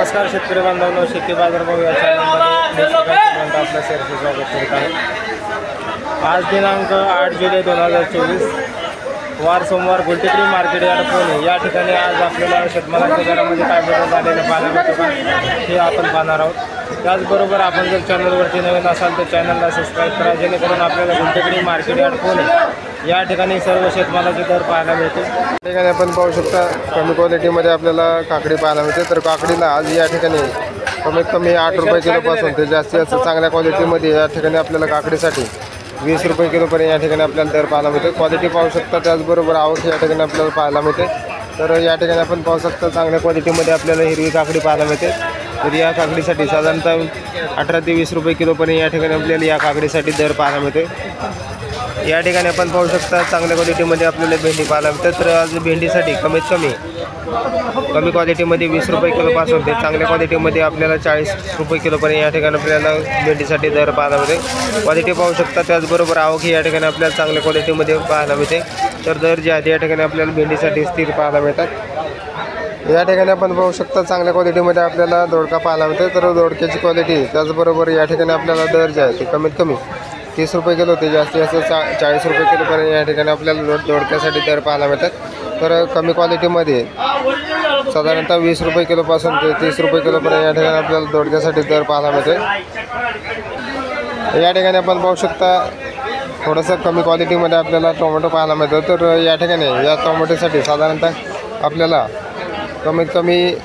नमस्कार शेतकरी बांधवांनो, शेती बाजारभाव या चॅनलमध्ये आपल्या शेअरचे स्वागत करीत आहे। आज दिनांक 8 जुलै 2024 वार सोमवार गुलटेकडी मार्केट यार्ड पुणे या ठिकाणी आज आपल्याला शेतमालाच्या दरामध्ये काय बदल झालेले पाहायला मिळतो हे आपण पाहणार आहोत। त्याचबरोबर आपण जर चॅनलवरती नवीन असाल तर चॅनलला सबस्क्राईब करा, जेणेकरून आपल्याला गुलटेकडी मार्केट यार्ड पुणे या ठिकाणी सर्व शेतमालाचे दर पाहायला मिळतील। या ठिकाणी आपण पाहू शकता कमी क्वालिटीमध्ये आपल्याला काकडी पाहायला मिळते। तर काकडीला आज या ठिकाणी कमीत कमी 8 रुपये किलोपासून ते जास्तीत जास्त चांगल्या क्वालिटीमध्ये या ठिकाणी आपल्याला काकडीसाठी 20 रुपये किलोपर्यंत या ठिकाणी आपल्याला दर पाहायला मिळते। क्वालिटी पाहू शकता, त्याचबरोबर आवक या ठिकाणी आपल्याला पाहायला मिळते। तर या ठिकाणी आपण पाहू शकता चांगल्या क्वालिटीमध्ये आपल्याला हिरवी काकडी पाहायला मिळते। तर या काकडीसाठी साधारणतः 18 ते 20 रुपये किलोपर्यंत या ठिकाणी आपल्याला या काकडीसाठी दर पाहायला मिळते। या ठिकाणी आपण पाहू शकता चांगल्या क्वालिटीमध्ये आपल्याला भेंडी पाहायला मिळते। तर आज भेंडीसाठी कमीत कमी क्वालिटीमध्ये 20 रुपये किलोपासून ते चांगल्या क्वालिटीमध्ये आपल्याला 40 रुपये किलोपर्यंत या ठिकाणी आपल्याला भेंडीसाठी दर पाहायला मिळते। क्वालिटी पाहू शकता, त्याचबरोबर आवक या ठिकाणी आपल्याला चांगल्या क्वालिटीमध्ये पाहायला मिळते। तर दर जे आहेत या ठिकाणी आपल्याला भेंडीसाठी स्थिर पाहायला मिळतात। या ठिकाणी आपण पाहू शकता चांगल्या क्वालिटीमध्ये आपल्याला दोडका पाहायला मिळते। तर दोडक्याची क्वालिटी त्याचबरोबर या ठिकाणी आपल्याला दर जे आहे ते कमीत कमी 30 रुपये किलो ते जास्तीत जास्त 40 रुपये किलोपर्यंत या ठिकाणी आपल्याला दोडक्यासाठी दर पाहायला मिळतात। तर कमी क्वालिटीमध्ये साधारणतः 20 रुपये किलोपासून ते 30 रुपये किलोपर्यंत या ठिकाणी आपल्याला दोडक्यासाठी दर पाहायला मिळते। या ठिकाणी आपण पाहू शकता थोडंसं कमी क्वालिटीमध्ये आपल्याला टोमॅटो पाहायला मिळतो। तर या ठिकाणी या टोमॅटोसाठी साधारणतः आपल्याला कमीत कमी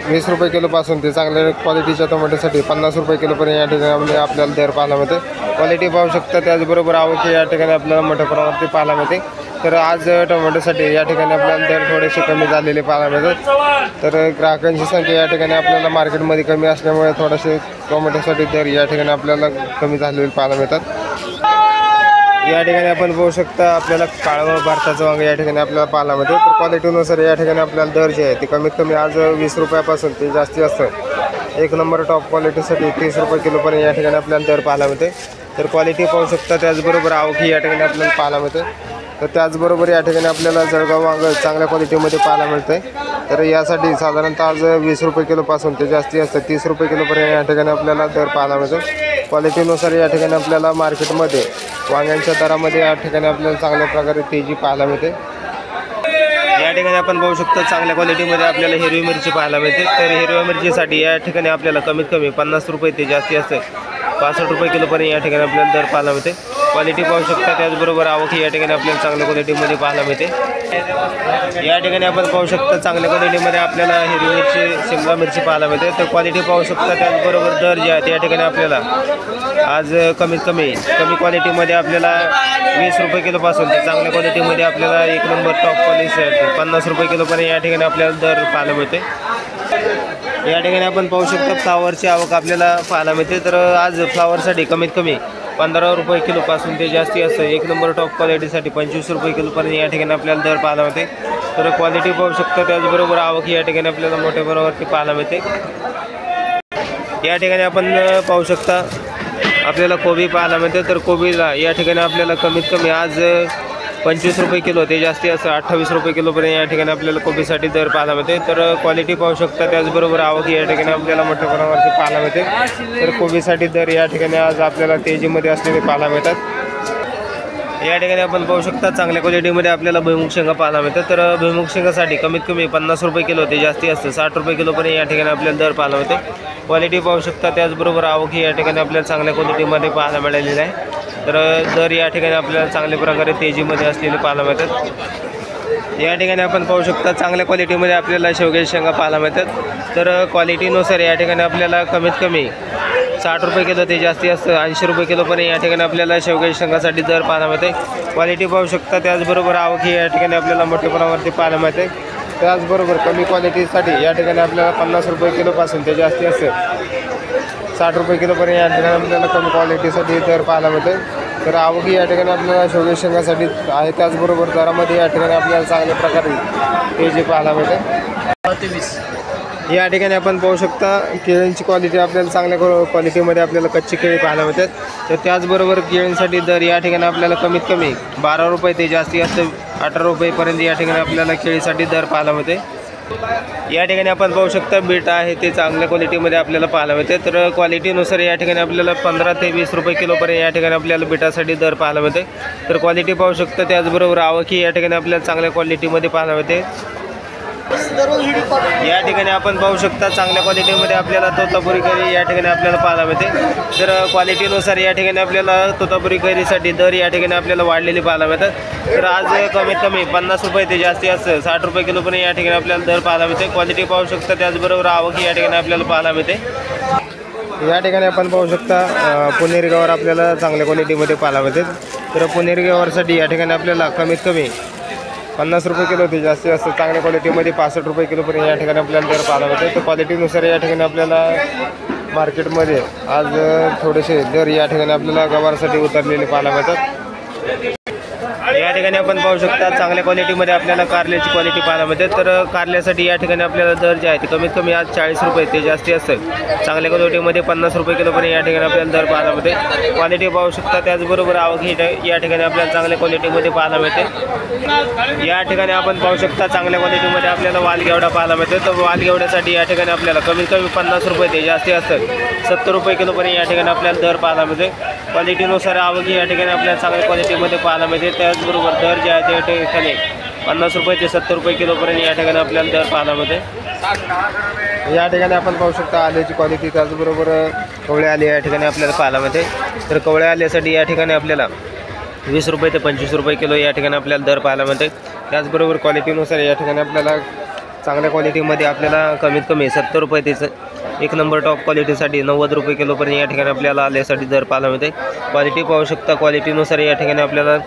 20 रुपये किलोपासून ते चांगल्या क्वालिटीच्या टोमॅटोसाठी 50 रुपये किलोपर्यंत या ठिकाणी आपल्याला दर पाहायला मिळते। क्वालिटी पाहू शकता, त्याचबरोबर आवक या ठिकाणी आपल्याला मोठ्या प्रमाणावरती पाहायला मिळते। तर आज टोमॅटोसाठी या ठिकाणी आपल्याला दर थोडेसे कमी झालेले पाहायला मिळतात। तर ग्राहकांची संख्या या ठिकाणी आपल्याला मार्केटमध्ये कमी असल्यामुळे थोडेसे टोमॅटोसाठी दर या ठिकाणी आपल्याला कमी झालेले पाहायला मिळतात। या ठिकाणी आपण पाहू शकता आपल्याला काळं भारताचं वांग या ठिकाणी आपल्याला पाहायला मिळते। तर क्वालिटीनुसार या ठिकाणी आपल्याला दर जे आहे ते कमीत कमी आज 20 रुपयापासून ते जास्तीत जास्त एक नंबर टॉप क्वालिटीसाठी 30 रुपये किलोपर्यंत या ठिकाणी आपल्याला दर पाहायला मिळते। तर क्वालिटी पाहू शकता, त्याचबरोबर आवक या ठिकाणी आपल्याला पाहायला मिळते। तर त्याचबरोबर या ठिकाणी आपल्याला जळगाव वांग चांगल्या क्वालिटीमध्ये पाहायला मिळते। तर यासाठी साधारणतः आज 20 रुपये किलोपासून ते जास्तीत जास्त 30 रुपये किलोपर्यंत या ठिकाणी आपल्याला दर पाहायला मिळतो। क्वालिटीनुसार या ठिकाणी आपल्याला मार्केटमध्ये वांग्यांच्या दरामध्ये या ठिकाणी आपल्याला चांगल्या प्रकारे तेजी पाहायला मिळते। या ठिकाणी आपण पाहू शकतो चांगल्या क्वालिटीमध्ये आपल्याला हिरवी मिरची पाहायला मिळते। तर हिरव्या मिरचीसाठी या ठिकाणी आपल्याला कमीत कमी 50 रुपये ते जास्तीत जास्त 65 रुपये किलोपर्यंत या ठिकाणी आपल्याला दर पाहायला मिळते। क्वालिटी पाहू शकता, त्याचबरोबर आवक या ठिकाणी आपल्याला चांगल्या क्वालिटीमध्ये पाहायला मिळते। या ठिकाणी आपण पाहू शकता चांगल्या क्वालिटीमध्ये आपल्याला हिरवी मिरची शिमला मिरची पाहायला मिळते। तर क्वालिटी पाहू शकता, त्याचबरोबर दर जे आहेत या ठिकाणी आपल्याला आज कमीत कमी क्वालिटीमध्ये आपल्याला 20 रुपये किलोपासून ते चांगल्या क्वालिटीमध्ये आपल्याला एक नंबर टॉप क्वालिटीसाठी 50 रुपये किलोपर्यंत या ठिकाणी आपल्याला दर पाहायला मिळते। या ठिकाणी आपण पाहू शकता फ्लावरची आवक आपल्याला पाहायला मिळते। तर आज फ्लावरसाठी कमीत कमी 15 रुपये किलोपासून ते जास्तीत जास्त एक नंबर टॉप क्वालिटीसाठी 25 रुपये किलोपर्यंत या ठिकाणी आपल्याला दर पाहायला मिळते। तर क्वालिटी पाहू शकता, त्याचबरोबर आवक या ठिकाणी आपल्याला मोठ्या प्रमाणावरती पाहायला मिळते। या ठिकाणी आपण पाहू शकता आपल्याला कोबी पाहायला मिळते। तर कोबीला या ठिकाणी आपल्याला कमीत कमी आज 25 रुपये किलो ते जास्तीत जास्त 28 रुपये किलोपर्यंत या ठिकाणी आपल्याला कोबीसाठी दर पाहायला मिळते। तर क्वालिटी पाहू शकता, त्याचबरोबर आवक या ठिकाणी आपल्याला मोठ्या प्रमाणावरती पाहायला मिळते। तर कोबीसाठी दर या ठिकाणी आज आपल्याला तेजीमध्ये असलेले पाहायला मिळतात। या ठिकाणी आपण पाहू शकता चांगल्या क्वालिटीमध्ये आपल्याला भुईमुग शेंगा पाहायला मिळतात। तर भुईमुग शेंगासाठी कमीत कमी 50 रुपये किलो ते जास्तीत जास्त 60 रुपये किलोपर्यंत या ठिकाणी आपल्याला दर पाहायला मिळते। क्वालिटी पाहू शकता, त्याचबरोबर आवक या ठिकाणी आपल्याला चांगल्या क्वालिटीमध्ये पाहायला मिळालेली आहे। तर दर या ठिकाणी आपल्याला चांगल्या प्रकारे तेजीमध्ये असलेले पाहायला मिळतात। या ठिकाणी आपण पाहू शकता चांगल्या क्वालिटीमध्ये आपल्याला शेवग्याच्या शेंगा पाहायला मिळतात। तर क्वालिटीनुसार या ठिकाणी आपल्याला कमीत कमी 60 रुपये किलो ते जास्तीत जास्त 80 रुपये किलोपर्यंत या ठिकाणी आपल्याला शेवग्याच्या शेंगासाठी दर पाहायला मिळते। क्वालिटी पाहू शकता, त्याचबरोबर आवक या ठिकाणी आपल्याला मोठ्या प्रमाणावरती पाहायला मिळते। त्याचबरोबर कमी क्वालिटीसाठी या ठिकाणी आपल्याला 50 रुपये किलोपासून ते जास्तीत जास्त 60 रुपये किलोपर्यंत या ठिकाणी आपल्याला कमी क्वालिटीसाठी दर पाहायला मिळते। तर आवक या ठिकाणी आपल्याला शेवग्याच्या शेंगासाठी आहे, त्याचबरोबर दरामध्ये या ठिकाणी आपल्याला चांगल्या प्रकारे तेजी पाहायला मिळते। या ठिकाणी आपण पाहू शकता केळींची क्वालिटी आपल्याला चांगल्या क्वालिटीमध्ये आपल्याला कच्ची केळी पाहायला मिळतात। तर त्याचबरोबर केळींसाठी दर या ठिकाणी आपल्याला कमीत कमी 12 रुपये ते जास्तीत जास्त 18 रुपयेपर्यंत या ठिकाणी आपल्याला केळीसाठी दर पाहायला मिळते। या ठिकाणी आपण पाहू शकता बीट आहे ते चांगल्या क्वालिटीमध्ये आपल्याला पाहायला मिळते। तर क्वालिटीनुसार या ठिकाणी आपल्याला 15 ते 20 रुपये किलोपर्यंत या ठिकाणी आपल्याला बीटासाठी दर पाहायला मिळते। तर क्वालिटी पाहू शकता, त्याचबरोबर आवक ही या ठिकाणी आपल्याला चांगल्या क्वालिटीमध्ये पाहायला मिळते। या ठिकाणी आपण पाहू शकता चांगल्या क्वालिटीमध्ये आपल्याला तोतापुरी कैरी या ठिकाणी आपल्याला पाहायला मिळते। तर क्वालिटीनुसार या ठिकाणी आपल्याला तोतापुरी कैरीसाठी दर या ठिकाणी आपल्याला वाढलेली पाहायला मिळतात। तर आज कमीत कमी 50 रुपये ते जास्ती असतं 60 रुपये किलोपर्यंत या ठिकाणी आपल्याला दर पाहायला मिळते। क्वालिटी पाहू शकता, त्याचबरोबर आवक या ठिकाणी आपल्याला पाहायला मिळते। या ठिकाणी आपण पाहू शकता पुणेरी गवार आपल्याला चांगल्या क्वालिटीमध्ये पाहायला मिळते। तर पुणेरी गवारसाठी या ठिकाणी आपल्याला कमीत कमी 50 रुपये किलो ते जास्ती असतं चांगल्या क्वालिटीमध्ये 65 रुपये किलोपर्यंत या ठिकाणी आपल्याला दर पाहायला मिळते। तर क्वालिटीनुसार या ठिकाणी आपल्याला मार्केटमध्ये आज थोडेसे दर या ठिकाणी आपल्याला गवारसाठी उतरलेले पाहायला मिळतात। या ठिकाणी आपण पाहू शकता चांगल्या क्वालिटीमध्ये आपल्याला कारल्याची क्वालिटी पाहायला मिळते। तर कारल्यासाठी या ठिकाणी आपल्याला दर जे आहे ते कमीत कमी आज 40 रुपये ते जास्ती असतं चांगल्या क्वालिटीमध्ये 50 रुपये किलोपर्यंत या ठिकाणी आपल्याला दर पाहायला मिळते। क्वालिटी पाहू शकता, त्याचबरोबर आवक ही या ठिकाणी आपल्याला चांगल्या क्वालिटीमध्ये पाहायला मिळते। या ठिकाणी आपण पाहू शकता चांगल्या क्वालिटीमध्ये आपल्याला वालगेवडा पाहायला मिळते। तर वालगेवड्यासाठी या ठिकाणी आपल्याला कमीत कमी 50 रुपये ते जास्ती असतं 70 रुपये किलोपर्यंत या ठिकाणी आपल्याला दर पाहायला मिळते। क्वालिटीनुसार आवक ही या ठिकाणी आपल्याला चांगल्या क्वालिटीमध्ये पाहायला मिळते। त्याचबरोबर दर जे आहे त्या ठिकाणी 50 रुपये ते 70 रुपये किलोपर्यंत या ठिकाणी आपल्याला दर पाहायला मिळते। या ठिकाणी आपण पाहू शकता आल्याची क्वालिटी, त्याचबरोबर कवळे आले या ठिकाणी आपल्याला पाहायला मिळते। तर कवळे आल्यासाठी या ठिकाणी आपल्याला 20 रुपये ते 25 रुपये किलो या ठिकाणी आपल्याला दर पाहायला मिळते। त्याचबरोबर क्वालिटीनुसार या ठिकाणी आपल्याला चांगल्या क्वालिटीमध्ये आपल्याला कमीत कमी 70 रुपये ते एक नंबर टॉप क्वालिटीसाठी 90 रुपये किलोपर्यंत या ठिकाणी आपल्याला आल्यासाठी दर पाहायला मिळते। क्वालिटी पाहू शकता, क्वालिटीनुसार या ठिकाणी आपल्याला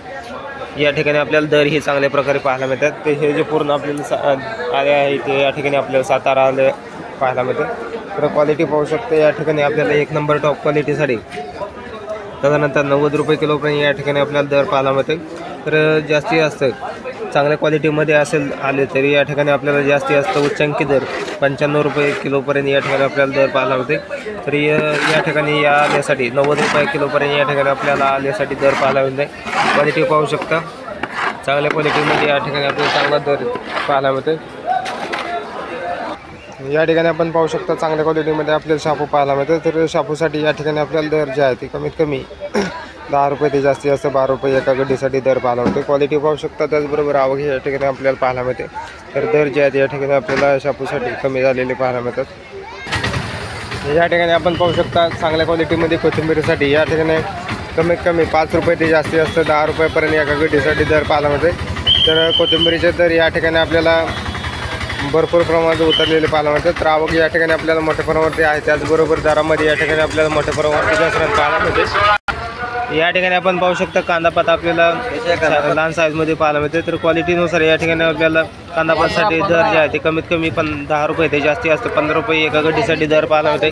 दर ही चांगल्या प्रकारे पाहायला मिळतात। ते हे जे पूर्ण आपल्याला आले आहे ते या ठिकाणी आपल्याला सातारा आले पाहायला मिळते। तर क्वालिटी पाहू शकते या ठिकाणी आपल्याला एक नंबर टॉप क्वालिटीसाठी त्यानंतर 90 रुपये किलोपर्यंत या ठिकाणी आपल्याला दर पाहायला मिळते। तर जास्ती असतं चांगल्या क्वालिटीमध्ये असेल आले तरी या ठिकाणी आपल्याला जास्ती असतं उच्चांकी दर 95 रुपये किलोपर्यंत या ठिकाणी आपल्याला दर पाहायला मिळते। तरी या ठिकाणी या आल्यासाठी 90 रुपये किलोपर्यंत या ठिकाणी आपल्याला आल्यासाठी दर पाहायला मिळते। क्वालिटी पाहू शकता, चांगल्या क्वालिटीमध्ये या ठिकाणी आपल्याला चांगला दर पाहायला मिळते। या ठिकाणी आपण पाहू शकता चांगल्या क्वालिटीमध्ये आपल्याला शापू पाहायला मिळते। तर शापूसाठी या ठिकाणी आपल्याला दर जे आहे ते कमीत कमी 10 रुपये ते जास्ती असतं 12 रुपये एका गड्डीसाठी दर पाहायला मिळते। क्वालिटी पाहू शकता, त्याचबरोबर आवक या ठिकाणी आपल्याला पाहायला मिळते। तर दर जे आहेत या ठिकाणी आपल्याला शापूसाठी कमी झालेले पाहायला मिळतात। या ठिकाणी आपण पाहू शकता चांगल्या क्वालिटीमध्ये कोथिंबीरीसाठी या ठिकाणी कमीत कमी 5 रुपये ते जास्ती असतं 10 रुपयापर्यंत एका गड्डीसाठी दर पाहायला मिळते। तर कोथिंबीरीचे दर या ठिकाणी आपल्याला भरपूर प्रमाणात उतरलेले पाहायला मिळतात। तर आवक या ठिकाणी आपल्याला मोठ्या प्रमाणावरती आहे, त्याचबरोबर दरामध्ये या ठिकाणी आपल्याला मोठ्या प्रमाणावरती घसरण पाहायला मिळते। या ठिकाणी आपण पाहू शकता कांदापात आपल्याला लहान साईजमध्ये पाहायला मिळते। तर क्वालिटीनुसार या ठिकाणी आपल्याला कांदापातसाठी दर जे आहे ते कमीत कमी 10 रुपये ते जास्ती असतं 15 रुपये एका गड्डीसाठी दर पाहायला मिळते।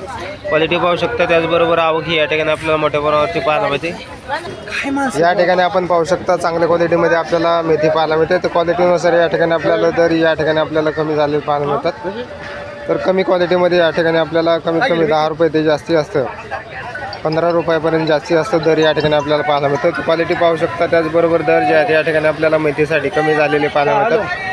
क्वालिटी पाहू शकता, त्याचबरोबर आवक ही या ठिकाणी आपल्याला मोठ्या प्रमाणावरती पाहायला मिळते। या ठिकाणी आपण पाहू शकता चांगल्या क्वालिटीमध्ये आपल्याला मेथी पाहायला मिळते। तर क्वालिटीनुसार या ठिकाणी आपल्याला दर या ठिकाणी आपल्याला कमी झालेले पाहायला मिळतात। तर कमी क्वालिटीमध्ये या ठिकाणी आपल्याला कमीत कमी 10 रुपये ते जास्ती असतं 15 रुपयापर्यंत जास्ती असतं दर या ठिकाणी आपल्याला पाहायला मिळतं। क्वालिटी पाहू शकता, त्याचबरोबर दर जे आहेत या ठिकाणी आपल्याला मेथीसाठी कमी झालेले पाहायला मिळतात।